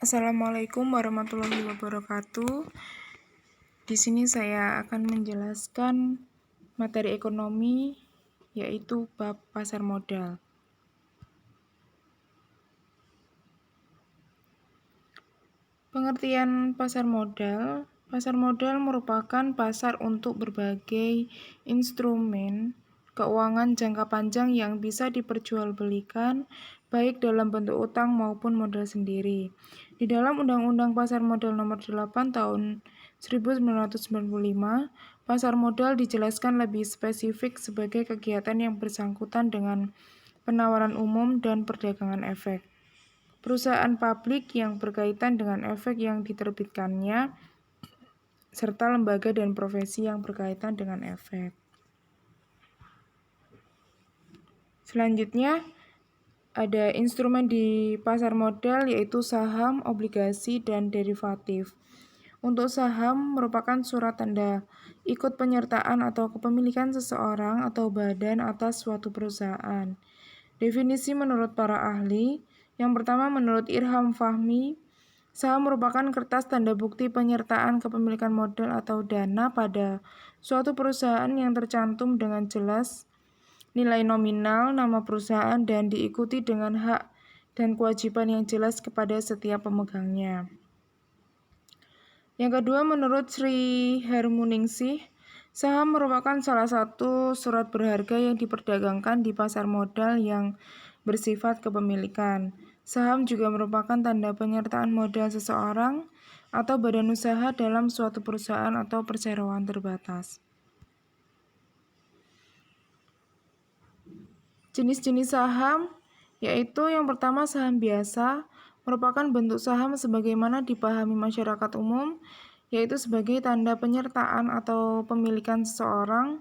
Assalamualaikum warahmatullahi wabarakatuh. Di sini saya akan menjelaskan materi ekonomi, yaitu bab pasar modal. Pengertian pasar modal. Pasar modal merupakan pasar untuk berbagai instrumen keuangan jangka panjang yang bisa diperjualbelikan baik dalam bentuk utang maupun modal sendiri. Di dalam Undang-Undang Pasar Modal Nomor 8 Tahun 1995, pasar modal dijelaskan lebih spesifik sebagai kegiatan yang bersangkutan dengan penawaran umum dan perdagangan efek. Perusahaan publik yang berkaitan dengan efek yang diterbitkannya, serta lembaga dan profesi yang berkaitan dengan efek. Selanjutnya, ada instrumen di pasar modal yaitu saham, obligasi, dan derivatif. Untuk saham merupakan surat tanda ikut penyertaan atau kepemilikan seseorang atau badan atas suatu perusahaan. Definisi menurut para ahli. Yang pertama, menurut Irham Fahmi, saham merupakan kertas tanda bukti penyertaan kepemilikan modal atau dana pada suatu perusahaan yang tercantum dengan jelas nilai nominal, nama perusahaan, dan diikuti dengan hak dan kewajiban yang jelas kepada setiap pemegangnya. Yang kedua, menurut Sri Harmuningsih, saham merupakan salah satu surat berharga yang diperdagangkan di pasar modal yang bersifat kepemilikan. Saham juga merupakan tanda penyertaan modal seseorang atau badan usaha dalam suatu perusahaan atau perseroan terbatas. Jenis-jenis saham yaitu yang pertama saham biasa, merupakan bentuk saham sebagaimana dipahami masyarakat umum, yaitu sebagai tanda penyertaan atau pemilikan seseorang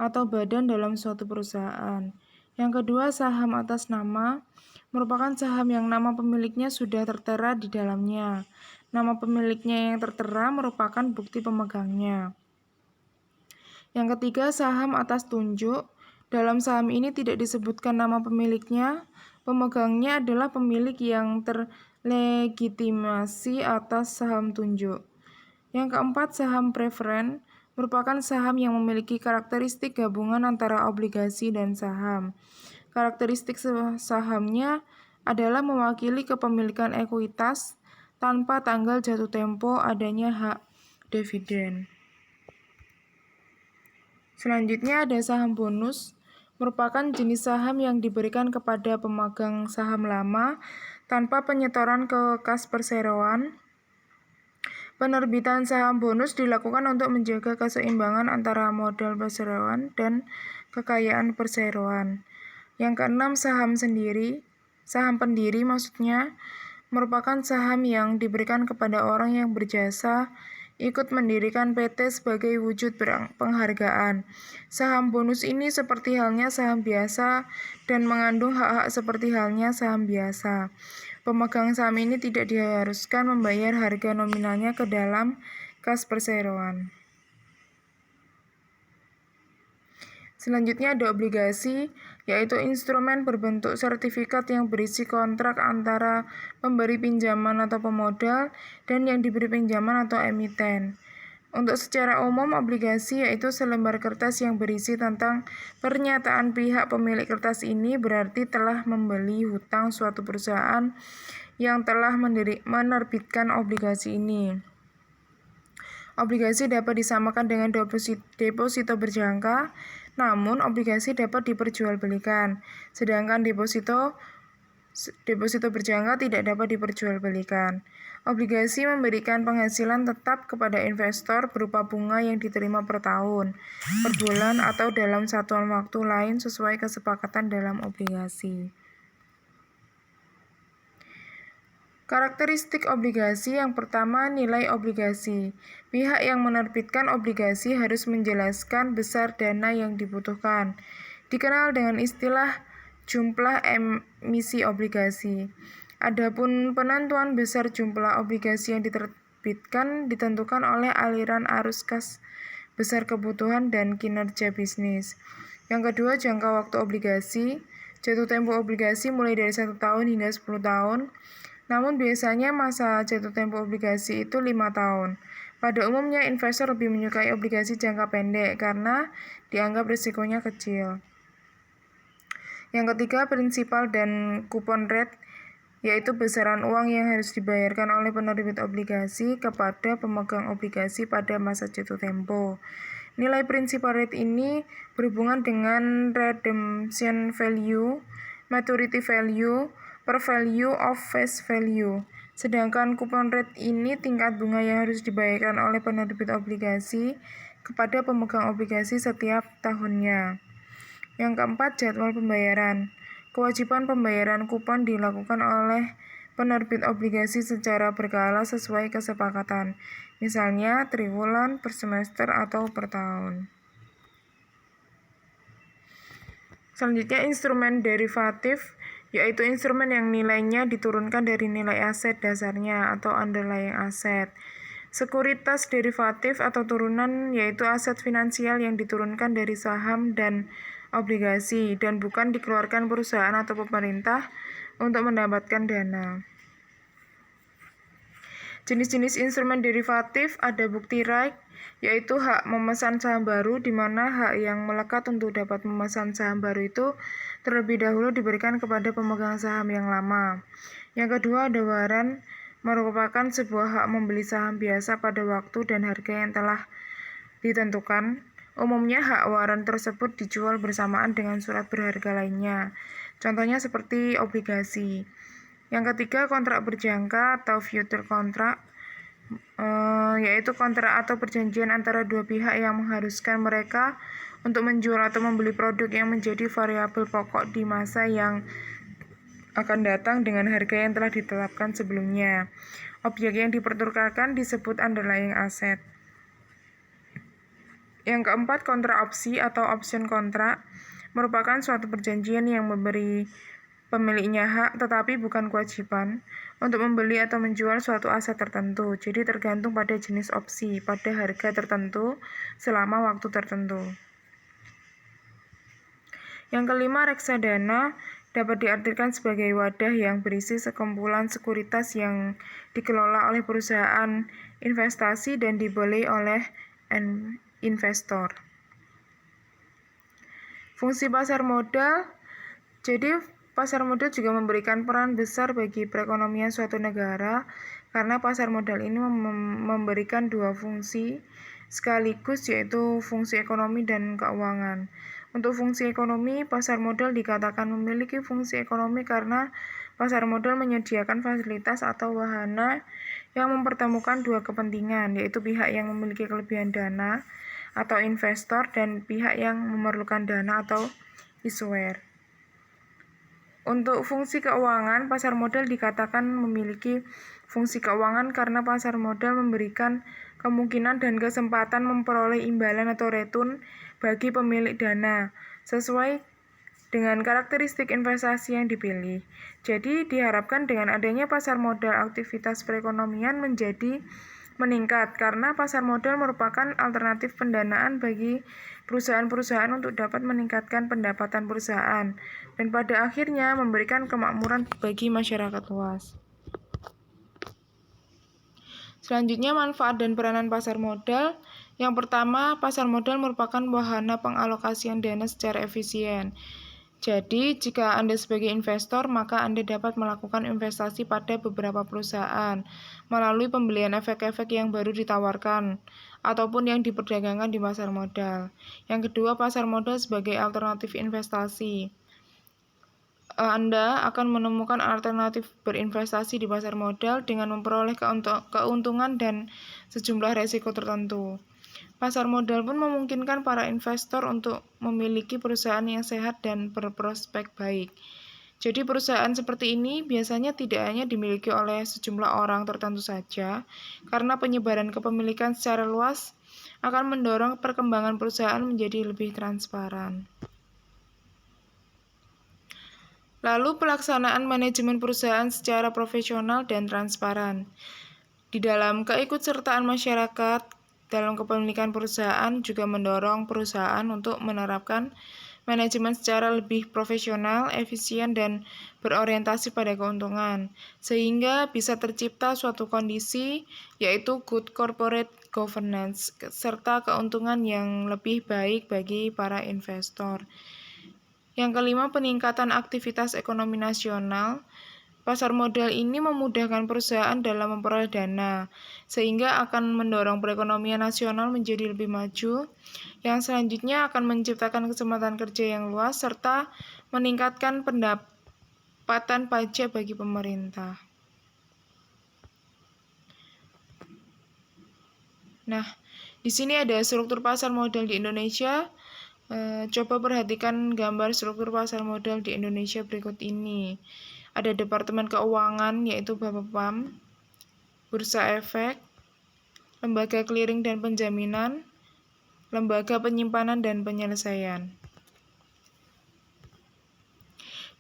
atau badan dalam suatu perusahaan. Yang kedua, saham atas nama, merupakan saham yang nama pemiliknya sudah tertera di dalamnya. Nama pemiliknya yang tertera merupakan bukti pemegangnya. Yang ketiga, saham atas tunjuk. Dalam saham ini tidak disebutkan nama pemiliknya. Pemegangnya adalah pemilik yang terlegitimasi atas saham tunjuk. Yang keempat, saham preferen merupakan saham yang memiliki karakteristik gabungan antara obligasi dan saham. Karakteristik sahamnya adalah mewakili kepemilikan ekuitas tanpa tanggal jatuh tempo adanya hak dividen. Selanjutnya ada saham bonus, merupakan jenis saham yang diberikan kepada pemegang saham lama tanpa penyetoran ke kas perseroan. Penerbitan saham bonus dilakukan untuk menjaga keseimbangan antara modal perseroan dan kekayaan perseroan. Yang keenam, saham pendiri maksudnya, merupakan saham yang diberikan kepada orang yang berjasa ikut mendirikan PT sebagai wujud penghargaan. Saham bonus ini seperti halnya saham biasa dan mengandung hak-hak seperti halnya saham biasa. Pemegang saham ini tidak diharuskan membayar harga nominalnya ke dalam kas perseroan. Selanjutnya ada obligasi, yaitu instrumen berbentuk sertifikat yang berisi kontrak antara pemberi pinjaman atau pemodal dan yang diberi pinjaman atau emiten. Untuk secara umum, obligasi yaitu selembar kertas yang berisi tentang pernyataan pihak pemilik kertas ini berarti telah membeli hutang suatu perusahaan yang telah menerbitkan obligasi ini. Obligasi dapat disamakan dengan deposito berjangka, namun obligasi dapat diperjualbelikan, sedangkan deposito berjangka tidak dapat diperjualbelikan. Obligasi memberikan penghasilan tetap kepada investor berupa bunga yang diterima per tahun, per bulan, atau dalam satuan waktu lain sesuai kesepakatan dalam obligasi. Karakteristik obligasi yang pertama, nilai obligasi. Pihak yang menerbitkan obligasi harus menjelaskan besar dana yang dibutuhkan. Dikenal dengan istilah jumlah emisi obligasi. Adapun penentuan besar jumlah obligasi yang diterbitkan ditentukan oleh aliran arus kas besar kebutuhan dan kinerja bisnis. Yang kedua, jangka waktu obligasi. Jatuh tempo obligasi mulai dari 1 tahun hingga 10 tahun. Namun biasanya masa jatuh tempo obligasi itu 5 tahun. Pada umumnya investor lebih menyukai obligasi jangka pendek karena dianggap risikonya kecil. Yang ketiga, prinsipal dan kupon rate, yaitu besaran uang yang harus dibayarkan oleh penerbit obligasi kepada pemegang obligasi pada masa jatuh tempo. Nilai prinsipal rate ini berhubungan dengan redemption value, maturity value, per value of face value. Sedangkan kupon rate ini tingkat bunga yang harus dibayarkan oleh penerbit obligasi kepada pemegang obligasi setiap tahunnya. Yang keempat, jadwal pembayaran. Kewajiban pembayaran kupon dilakukan oleh penerbit obligasi secara berkala sesuai kesepakatan, misalnya triwulan, per semester, atau per tahun. Selanjutnya, instrumen derivatif, yaitu instrumen yang nilainya diturunkan dari nilai aset dasarnya atau underlying asset. Sekuritas derivatif atau turunan yaitu aset finansial yang diturunkan dari saham dan obligasi dan bukan dikeluarkan perusahaan atau pemerintah untuk mendapatkan dana. Jenis-jenis instrumen derivatif ada bukti right, yaitu hak memesan saham baru, di mana hak yang melekat untuk dapat memesan saham baru itu terlebih dahulu diberikan kepada pemegang saham yang lama. Yang kedua ada waran, merupakan sebuah hak membeli saham biasa pada waktu dan harga yang telah ditentukan. Umumnya hak waran tersebut dijual bersamaan dengan surat berharga lainnya. Contohnya seperti obligasi. Yang ketiga, kontrak berjangka atau future contract, yaitu kontrak atau perjanjian antara dua pihak yang mengharuskan mereka untuk menjual atau membeli produk yang menjadi variabel pokok di masa yang akan datang dengan harga yang telah ditetapkan sebelumnya. Objek yang dipertukarkan disebut underlying asset. Yang keempat, kontrak opsi atau option kontrak merupakan suatu perjanjian yang memberi pemiliknya hak tetapi bukan kewajiban untuk membeli atau menjual suatu aset tertentu. Jadi tergantung pada jenis opsi pada harga tertentu selama waktu tertentu. Yang kelima, reksadana dapat diartikan sebagai wadah yang berisi sekumpulan sekuritas yang dikelola oleh perusahaan investasi dan dibeli oleh investor. Fungsi pasar modal. Jadi pasar modal juga memberikan peran besar bagi perekonomian suatu negara karena pasar modal ini memberikan dua fungsi sekaligus, yaitu fungsi ekonomi dan keuangan. Untuk fungsi ekonomi, pasar modal dikatakan memiliki fungsi ekonomi karena pasar modal menyediakan fasilitas atau wahana yang mempertemukan dua kepentingan, yaitu pihak yang memiliki kelebihan dana atau investor dan pihak yang memerlukan dana atau issuer. Untuk fungsi keuangan, pasar modal dikatakan memiliki fungsi keuangan karena pasar modal memberikan kemungkinan dan kesempatan memperoleh imbalan atau return bagi pemilik dana sesuai dengan karakteristik investasi yang dipilih. Jadi diharapkan dengan adanya pasar modal aktivitas perekonomian menjadi meningkat karena pasar modal merupakan alternatif pendanaan bagi perusahaan-perusahaan untuk dapat meningkatkan pendapatan perusahaan dan pada akhirnya memberikan kemakmuran bagi masyarakat luas. Selanjutnya, manfaat dan peranan pasar modal. Yang pertama, pasar modal merupakan wahana pengalokasian dana secara efisien. Jadi, jika Anda sebagai investor, maka Anda dapat melakukan investasi pada beberapa perusahaan melalui pembelian efek-efek yang baru ditawarkan ataupun yang diperdagangkan di pasar modal. Yang kedua, pasar modal sebagai alternatif investasi. Anda akan menemukan alternatif berinvestasi di pasar modal dengan memperoleh keuntungan dan sejumlah resiko tertentu. Pasar modal pun memungkinkan para investor untuk memiliki perusahaan yang sehat dan berprospek baik. Jadi perusahaan seperti ini biasanya tidak hanya dimiliki oleh sejumlah orang tertentu saja, karena penyebaran kepemilikan secara luas akan mendorong perkembangan perusahaan menjadi lebih transparan. Lalu pelaksanaan manajemen perusahaan secara profesional dan transparan. Di dalam keikutsertaan masyarakat dalam kepemilikan perusahaan juga mendorong perusahaan untuk menerapkan manajemen secara lebih profesional, efisien, dan berorientasi pada keuntungan, sehingga bisa tercipta suatu kondisi yaitu good corporate governance, serta keuntungan yang lebih baik bagi para investor. Yang kelima, peningkatan aktivitas ekonomi nasional. Pasar modal ini memudahkan perusahaan dalam memperoleh dana, sehingga akan mendorong perekonomian nasional menjadi lebih maju, yang selanjutnya akan menciptakan kesempatan kerja yang luas, serta meningkatkan pendapatan pajak bagi pemerintah. Nah, di sini ada struktur pasar modal di Indonesia. Coba perhatikan gambar struktur pasar modal di Indonesia berikut ini. Ada Departemen Keuangan, yaitu Bapepam, Bursa Efek, Lembaga Clearing dan Penjaminan, Lembaga Penyimpanan dan Penyelesaian.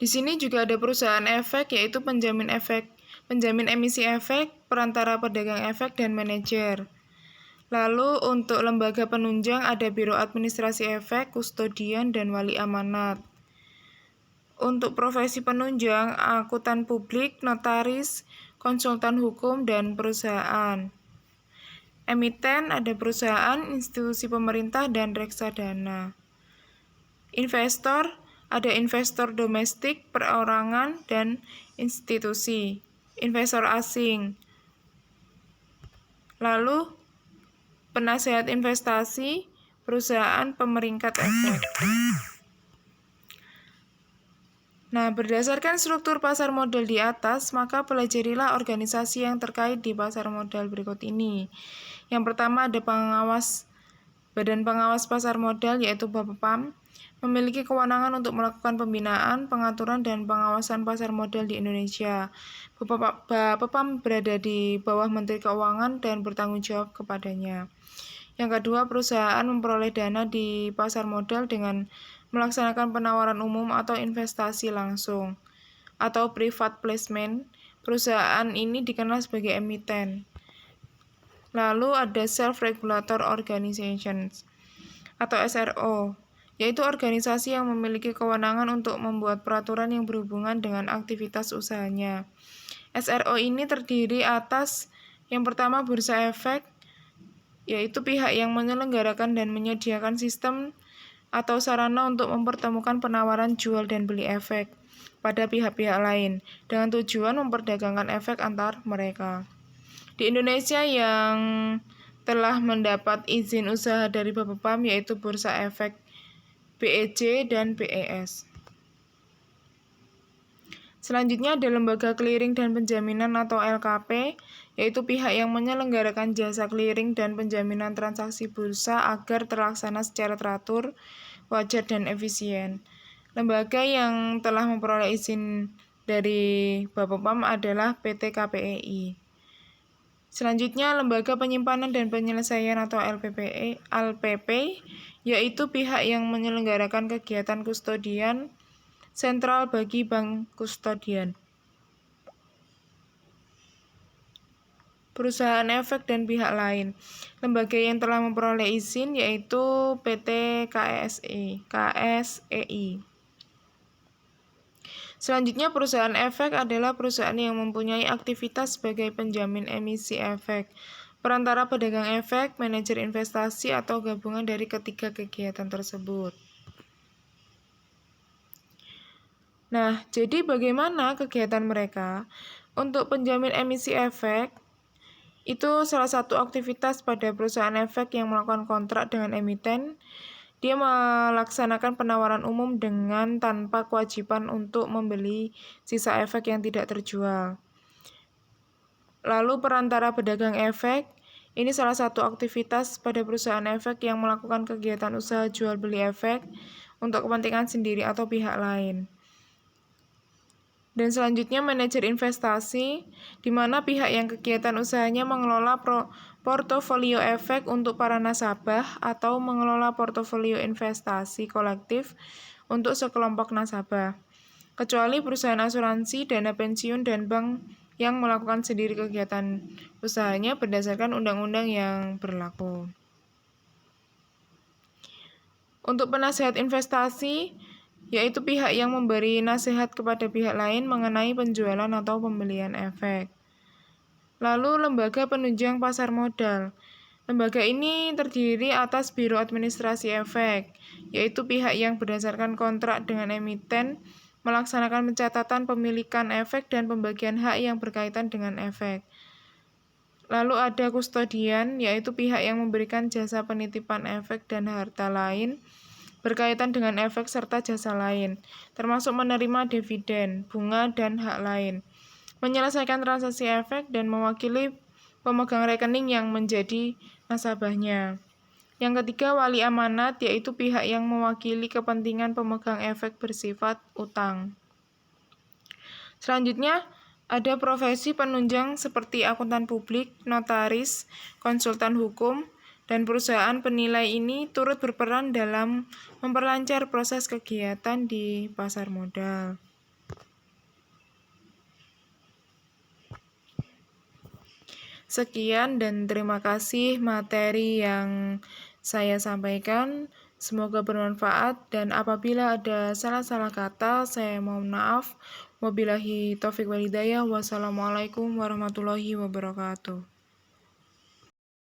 Di sini juga ada perusahaan efek, yaitu penjamin emisi efek, perantara pedagang efek, dan manajer. Lalu untuk lembaga penunjang ada Biro Administrasi Efek, Kustodian, dan Wali Amanat. Untuk profesi penunjang, akuntan publik, notaris, konsultan hukum, dan perusahaan. Emiten ada perusahaan, institusi pemerintah, dan reksadana. Investor ada investor domestik, perorangan, dan institusi. Investor asing. Lalu penasehat investasi, perusahaan pemeringkat efek. Nah, berdasarkan struktur pasar modal di atas, maka pelajarilah organisasi yang terkait di pasar modal berikut ini. Yang pertama ada Badan Pengawas Pasar Modal, yaitu Bapepam, memiliki kewenangan untuk melakukan pembinaan, pengaturan, dan pengawasan pasar modal di Indonesia. Bapepam berada di bawah Menteri Keuangan dan bertanggung jawab kepadanya. Yang kedua, perusahaan memperoleh dana di pasar modal dengan melaksanakan penawaran umum atau investasi langsung, atau private placement. Perusahaan ini dikenal sebagai emiten. Lalu ada Self-Regulator Organizations, atau SRO, yaitu organisasi yang memiliki kewenangan untuk membuat peraturan yang berhubungan dengan aktivitas usahanya. SRO ini terdiri atas yang pertama Bursa Efek, yaitu pihak yang menyelenggarakan dan menyediakan sistem atau sarana untuk mempertemukan penawaran jual dan beli efek pada pihak-pihak lain dengan tujuan memperdagangkan efek antar mereka. Di Indonesia yang telah mendapat izin usaha dari Bapepam yaitu Bursa Efek, BEJ, dan BES. Selanjutnya ada Lembaga Clearing dan Penjaminan atau LKP, yaitu pihak yang menyelenggarakan jasa clearing dan penjaminan transaksi bursa agar terlaksana secara teratur, wajar, dan efisien. Lembaga yang telah memperoleh izin dari Bapepam adalah PT KPEI. Selanjutnya, Lembaga Penyimpanan dan Penyelesaian atau LPP, yaitu pihak yang menyelenggarakan kegiatan kustodian sentral bagi bank kustodian. Perusahaan efek dan pihak lain. Lembaga yang telah memperoleh izin yaitu PT KSEI. Selanjutnya, perusahaan efek adalah perusahaan yang mempunyai aktivitas sebagai penjamin emisi efek, perantara pedagang efek, manajer investasi, atau gabungan dari ketiga kegiatan tersebut. Nah, jadi bagaimana kegiatan mereka? Untuk penjamin emisi efek, itu salah satu aktivitas pada perusahaan efek yang melakukan kontrak dengan emiten. Dia melaksanakan penawaran umum dengan tanpa kewajiban untuk membeli sisa efek yang tidak terjual. Lalu perantara pedagang efek, ini salah satu aktivitas pada perusahaan efek yang melakukan kegiatan usaha jual beli efek untuk kepentingan sendiri atau pihak lain. Dan selanjutnya manajer investasi, di mana pihak yang kegiatan usahanya mengelola portofolio efek untuk para nasabah atau mengelola portofolio investasi kolektif untuk sekelompok nasabah. Kecuali perusahaan asuransi, dana pensiun, dan bank yang melakukan sendiri kegiatan usahanya berdasarkan undang-undang yang berlaku. Untuk penasehat investasi, yaitu pihak yang memberi nasihat kepada pihak lain mengenai penjualan atau pembelian efek. Lalu lembaga penunjang pasar modal. Lembaga ini terdiri atas Biro Administrasi Efek, yaitu pihak yang berdasarkan kontrak dengan emiten melaksanakan pencatatan pemilikan efek dan pembagian hak yang berkaitan dengan efek. Lalu ada kustodian, yaitu pihak yang memberikan jasa penitipan efek dan harta lain berkaitan dengan efek serta jasa lain, termasuk menerima dividen, bunga, dan hak lain, menyelesaikan transaksi efek, dan mewakili pemegang rekening yang menjadi nasabahnya. Yang ketiga, wali amanat, yaitu pihak yang mewakili kepentingan pemegang efek bersifat utang. Selanjutnya, ada profesi penunjang seperti akuntan publik, notaris, konsultan hukum, dan perusahaan penilai ini turut berperan dalam memperlancar proses kegiatan di pasar modal. Sekian dan terima kasih materi yang saya sampaikan. Semoga bermanfaat dan apabila ada salah-salah kata, saya mohon maaf. Wabillahi taufiq wal hidayah. Wassalamualaikum warahmatullahi wabarakatuh.